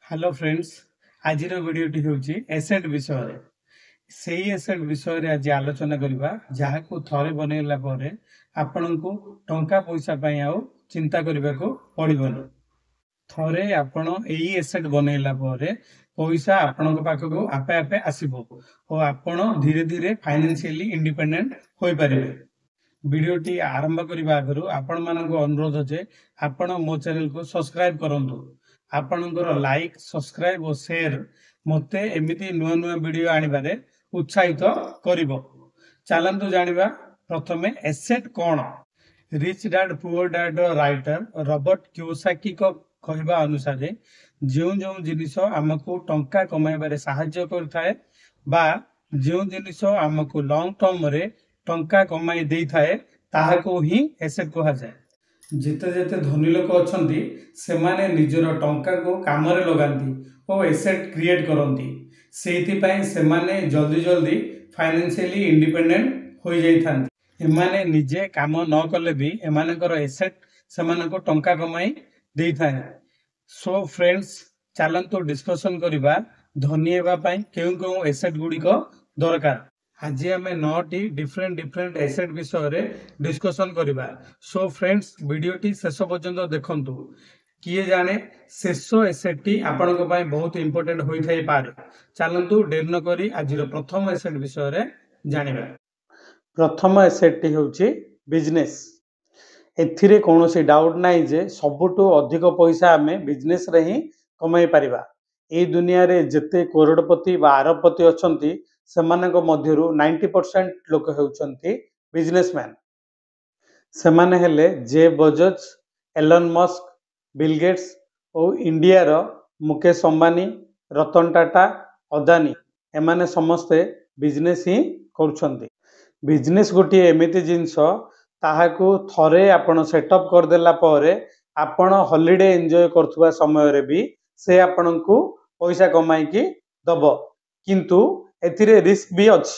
Hello friends आज वीडियोटी हूँ asset विषय से एसेट विषय आज आलोचना करवा जहाँ को थरे बनैला आपण को टंका पैसा आउ चिंता करने को पड़ोनी थरे आपण यही एसेट बनैला पैसा आपण पाखक आपे आपे आसब और आपण धीरे धीरे फाइनेंशियली इंडिपेंडेंट हो पारे। वीडियोटी आरंभ करने आगु आपण मानक अनुरोध जे आपण मो चैनल को सब्सक्राइब करंतु आपणकर लाइक सब्सक्राइब और शेयर मते एमिति नुआ नुआ वीडियो आनिबारे उत्साहित करिवो। चलंतु जानिबा प्रथमे एसेट कोन। Rich dad poor dad writer Robert Kiyosaki को कहवा अनुसार जो जो जिनिस आमको टंका कमाइबारे साहाय्य करथाए बा जो जिनिस आमको लॉन्ग टर्म रे टंका कमाई देई थाए ताहाको ही एसेट कहा जाए। जिते जिते धनी लोक अच्छी से माने निजर टंका को काम लगाती और एसेट क्रिएट करती से माने जल्दी जल्दी फाइनेंशियली इंडिपेंडेंट हो जाती। एमाने निजे काम न कले भी एमानकर एसेट से टंका कमाई दे थाए। सो फ्रेंड्स चलंतु डिस्कशन करवा धनी हेबाई क्यों क्यों एसेट गुड़िक दरकार। आज आम 9टी डिफरेंट एसेट विषय डिस्कशन करवा। सो फ्रेंड्स वीडियोटी शेष पर्यंत देखंतु किए जाने शेष एसेट टी आपण बहुत इंपोर्टेंट होई पारे। चलंतु डेर न करी आज प्रथम एसेट विषय जानिबा। प्रथम एसेट टी होची बिजनेस। एथिरे कोनोसी डाउट नाही जे सबुटो अधिक पैसा आमे बिजनेस रे ही कमाई परिबा। ए दुनिया रे जते करोड़पति बा अरबपति अछंती सेमानक मध्यरु 90% लोक हेउचंती बिजनेसमैन। सेमाने हेले जे बजोज एलन मस्क बिल गेट्स और इंडिया रो मुकेश अंबानी रतन टाटा अदानी एमाने समस्ते बिजनेस ही करूछंती। बिजनेस गोटी एमिति जिंस ताहाकू थरे आपण सेटअप कर देला परे आपण हॉलिडे एंजॉय करथुवा समय रे भी से आपनकू पैसा कमाई की दबो किंतु एथिरे रिस्क भी अछि।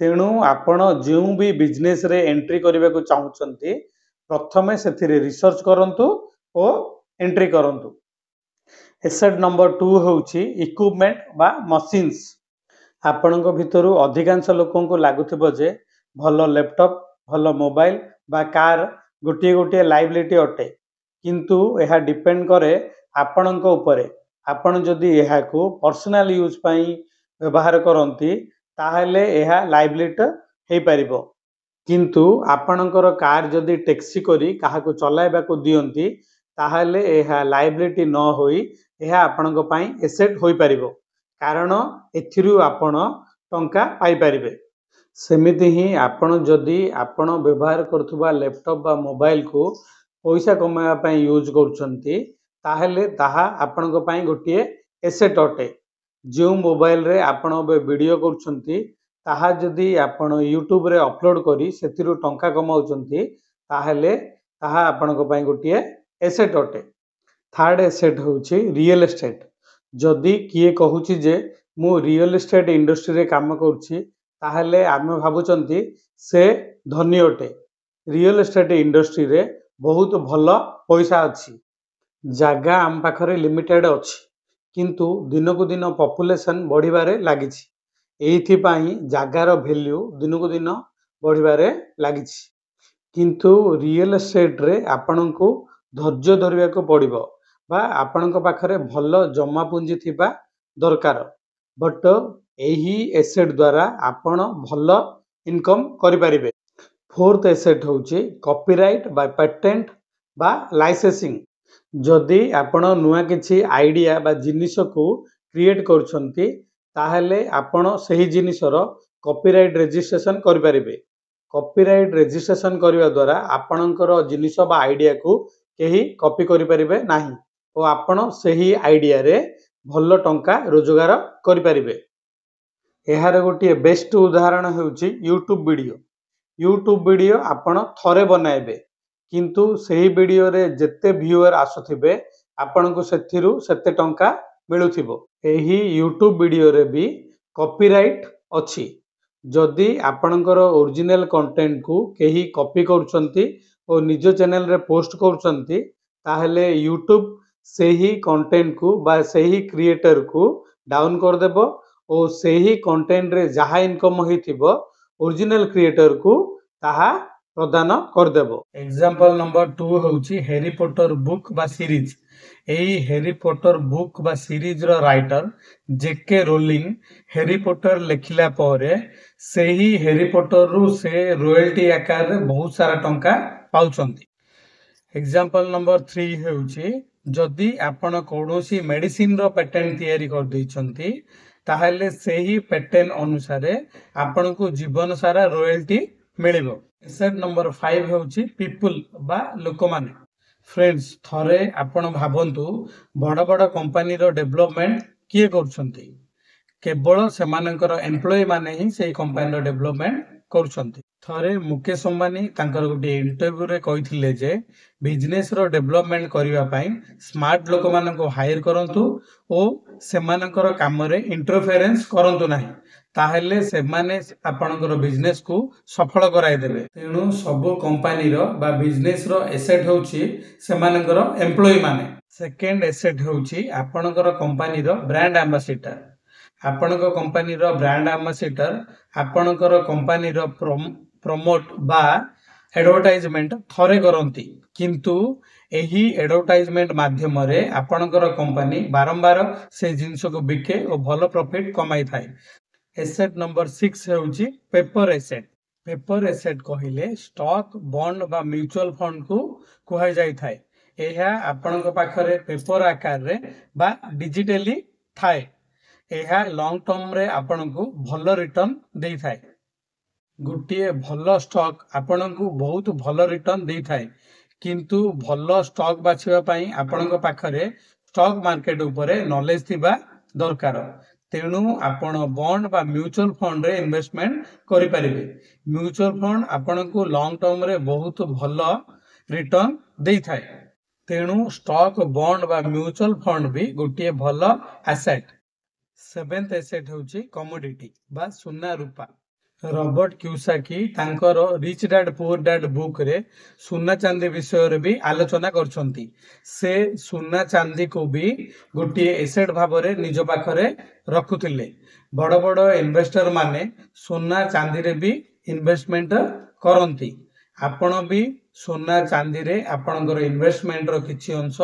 तेणु आपण जो भी बिजनेस रे एंट्री करबा को चाहुचंती प्रथमे सेथिरे रिसर्च करंतु और एंट्री करंतु। एसेट नंबर 2 होउची इक्विपमेंट बा मशीन्स। आपणक भितरु अधिकांश लोकंको लागुथिबो जे भलो लैपटॉप भलो मोबाइल बा कार गोटे गोटे लाइबिलिटी अटे किंतु यह डिपेंड करे आपणक उपरे। आपण जदि यह को पर्सनल यूज पई व्यवहार करंती ताहले यह लाइबिलिटी हे परिबो किंतु आपणकर कार जदि टैक्सी करी काहा को चलाइबा को दियंती ताहले यह लाइबिलिटी न होई यह आपणक पई एसेट होई परिबो कारण एथिरु आपण टंका पाई परिबे। सेमिति ही आपण जदि आपण व्यवहार करथुबा लैपटॉप बा मोबाइल को पैसा कमाइबा पई यूज करूछंती ताहले ताहा आपणक पई गोटिए एसेट अटे। जो मोबाइल रे आपण वीडियो करूछंती ताहा जदि आपण यूट्यूब रे अपलोड करी सेथिरु टंका कमाउछंती ताहले ताहा आपणक पई गोटिए एसेट अटे। थर्ड एसेट होउची रियल एस्टेट। जदि किए कहूची जे मु रियल एस्टेट इंडस्ट्री रे काम करूची ताहले आमे भाबुचंती से धनी अटे। रियल एस्टेट इंडस्ट्री रे बहुत भलो पैसा अछि। जागा आम पाखरे लिमिटेड अछि किंतु दिनको दिन पॉपुलेशन बढ़िबारे लागिछि। एइथि पई जागार वैल्यू दिनको दिन बढ़िबारे लागिछि किंतु रियल एस्टेट रे आपनको धैर्य धरिबा को पड़िबो बा आपणक पाखरे भलो जमा पुंजी थिबा दरकार। बट एही एसेट द्वारा आपण भलो इनकम करि परिबे। फोर्थ एसेट होउची कॉपीराइट बा पेटेंट बा लाइसेंसिंग। जदि आपण नुआ किछि आइडिया बा जिनिस को क्रिएट करछंती ताहले आपण सही जिनिसर कॉपीराइट रजिस्ट्रेशन करि परिबे। कॉपीराइट रजिस्ट्रेशन करिवा द्वारा आपणकर जिनिस बा आइडिया को केही कॉपी करि परिबे नाही और आपण सही आइडिया रे भलो टंका रोजगार करि परिबे। एहार गोटे बेस्ट उदाहरण होउची यूट्यूब वीडियो। यूट्यूब वीडियो आपण थरे बनाइबे किंतु सही वीडियो रे जेते व्यूअर आसुथिबे आपनको सेथिरु सेते टंका मिलुथिबो। एही यूट्यूब वीडियो रे भी कॉपीराइट अछि। जदि आपणकर ओरिजिनल कंटेंट को केही कॉपी करूछंती और निज चैनल रे पोस्ट करूछंती ताहले यूट्यूब ସେହି କଣ୍ଟେଣ୍ଟ को बा ସେହି क्रिएटर को डाउन कर देबो और ସେହି कंटेंट रे जहाँ इनकम होइथिबो ओरिजिनल क्रिएटर को ताहा प्रदान कर देबो। एग्जांपल नंबर 2 होउची हैरी पॉटर बुक बा सीरीज। एई हैरी पॉटर बुक बा सीरीज रो राइटर जेके रोलिंग हैरी पॉटर लेखिला परे ସେହି हैरी पॉटर रु से रॉयल्टी आकार रे बहुत सारा टंका पाउछंती। एग्जांपल नंबर 3 होउची जदि आपण कोनोसी मेडिसिन रो पेटेंट तयारी कर दैछंती ताहले ସେହି पेटेंट अनुसारे आपण को जीवन सारा रॉयल्टी मिलिबो। एसेट नंबर 5 होउची पीपल बा लोक माने। फ्रेंड्स थरे आपण भाबंतु बड़ बड़ कंपनी रो डेवलपमेंट किए करछंती केवल सेमानकर एम्प्लॉय माने ही सेही कंपनी रो डेवलपमेंट करछंती। थरे मुकेश अंबानी तांकर गोटे इंटरव्यू रे कहिथिले जे बिजनेस रो डेवलपमेंट करिवा पई स्मार्ट लोक मानको हायर करंतु ओ सेमानकर काम रे इंटरफेरेंस करंतु नाही ताहेले सेमाने आपनकर बिजनेस को सफल कराई देबे। तेनु सब कंपनी रो बा बिजनेस रो एसेट होउची सेमानकर एम्प्लॉय माने। सेकंड एसेट होउची आपनकर कंपनी रो ब्रांड एम्बेसडर। आपनक कंपनी रो ब्रांड एम्बेसडर आपनकर कंपनी रो प्रमोट बा एडवर्टाइजमेंट थरे करंती किंतु एही एडवर्टाइजमेंट माध्यम रे आपनकर कंपनी बारंबार से जिंस को बिके और भलो प्रॉफिट कमाई थाए। एसेट नंबर 6 होउची पेपर एसेट। पेपर एसेट कहिले स्टॉक बॉन्ड बा म्यूचुअल फंड को कुहाई जाई थाए। एहा आपनक पाखरे पेपर आकार रे बा डिजिटली थाए। एहा लॉन्ग टर्म रे आपनकु भलो रिटर्न देई थाए। गुटिए भलो स्टॉक आपनकु बहुत भलो रिटर्न देई थाए किंतु भलो स्टॉक बाछिबा पई आपनक पाखरे स्टॉक मार्केट ऊपर नॉलेज थिबा दरकार। तेणु आपण बॉन्ड बा म्यूचुअल फंड रे इन्वेस्टमेंट करि परिबे। म्यूचुअल फंड आपनकु लॉन्ग टर्म रे बहुत भलो रिटर्न देई थाए। तेणु स्टॉक बॉन्ड बा म्यूचुअल फंड भी गुटिए भलो एसेट। सेवेंथ एसेट होची कमोडिटी बा सुना रूपा। रॉबर्ट क्यूसाकी तांकर rich dad poor dad book रे सुना चांदी विषय रे भी आलोचना करछंती। से सुना चांदी को भी गोटे एसेट भाव रे निज पाखरे रखुथिले। बड़ बड़ इन्वेस्टर माने सुना चांदी रे भी इन्वेस्टमेंट करंती। आपण भी सुना चांदी रे आपनकर इन्वेस्टमेंट रो किछि अंश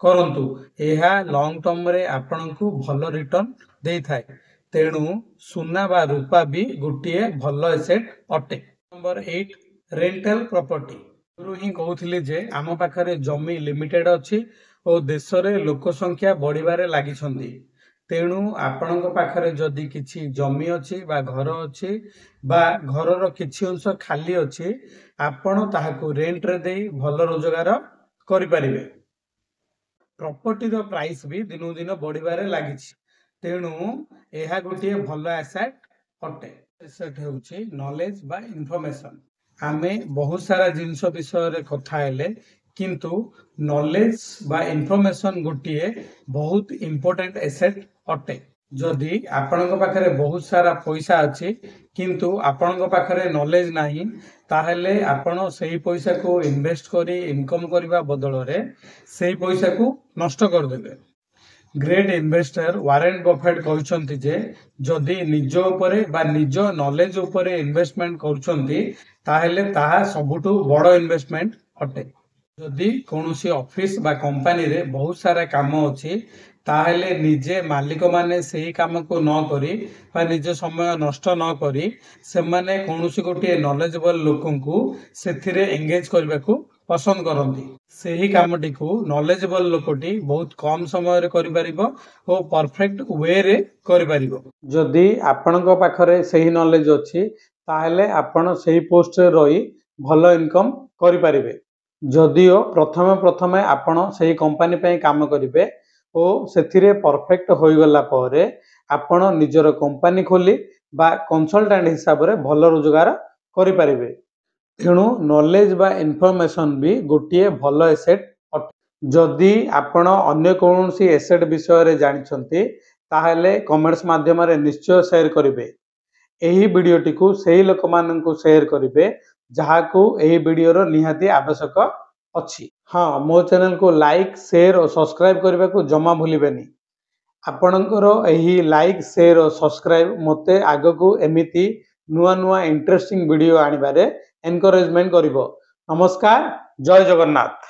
करंतु। एहा लॉन्ग टर्म रे आपनकु भलो रिटर्न देई थाए। तेणु सुना बा रूपा भी गोटे भलो एसेट अटे। Number 8 rental property. गुरु ही कहउथिले जे आम पाखरे जमी लिमिटेड अछि और देश रे लोक संख्या बढ़िबारे लागिछंती। तेणु आपनक पाखरे जदि किछि जमी अछि बा घर अछि बा घर रो किछि अंश खाली अछि आपण ताहाकु रेंट रे देई भलो रोजगार करि परिबे। प्रॉपर्टी रो प्राइस भी दिनो दिन बढ़िबारे लागिछि। तेणु एहा गोटे भलो एसेट अटे। एसेट होउची नॉलेज बा इंफॉर्मेशन। आमे बहुत सारा जिंस विषय रे कथा हेले किंतु नॉलेज बा इंफॉर्मेशन गोटे बहुत इंपोर्टेंट एसेट अटे। जदि आपनक पाखरे बहुत सारा पैसा अछि किंतु आपनक पाखरे नॉलेज नाही ताहेले आपण सेही पैसा को इन्वेस्ट करी इनकम करिबा बदल रे सेही पैसा को नष्ट कर देबे। ग्रेट इन्वेस्टर वारेन बफेट कहउछंती जे जदि निज उपरे बा निज नॉलेज उपरे इन्वेस्टमेंट करूछंती ताहेले ताहा सबुठु बड़ इन्वेस्टमेंट अटे। जदि कोनोसी ऑफिस बा कंपनी रे बहुत सारा काम अछि ताहेले निजे मालिक माने सेही काम को न करी बा निज समय नष्ट न करी सेमाने कोनोसी गोटे नॉलेजेबल लोकन को सेथिरे एंगेज करबाकू पसंद करंती। सेही कामटी को नॉलेजेबल लोकटी बहुत कम समय रे करि परिबो ओ परफेक्ट वे रे करि परिबो। जदि आपनक पाखरे सेही नॉलेज अछि ताहेले आपण सेही पोस्ट रे रही भलो इनकम करि परिबे। जदिओ प्रथमे प्रथमे आपण सेही कंपनी पई काम करिवे ओ सेथिरे परफेक्ट होई गला परे आपण निजर कंपनी खोली बा कंसल्टेंट हिसाब रे भलो रोजगार करि परिबे। तेणु नॉलेज बा इन्फॉर्मेशन भी गोटे भलो एसेट अटे। जदि आपण अन्य कोनोसी एसेट विषय रे जानिछंती ताहेले कमेंट्स माध्यम रे निश्चय शेयर करिवे। एही वीडियोटी को सेही लोक मानन को शेयर करिवे जाहाकू एही वीडियो रो निहाती आवश्यक अछि। हाँ, मो चैनल को लाइक शेयर और सब्सक्राइब करने को जमा भूलिबेनी। आपणकर यही लाइक शेयर और सब्सक्राइब मते आगको एमिति नुआ नुआ इंटरेस्टिंग वीडियो आनिबारे एनकरेजमेंट करिवो। नमस्कार, जय जगन्नाथ।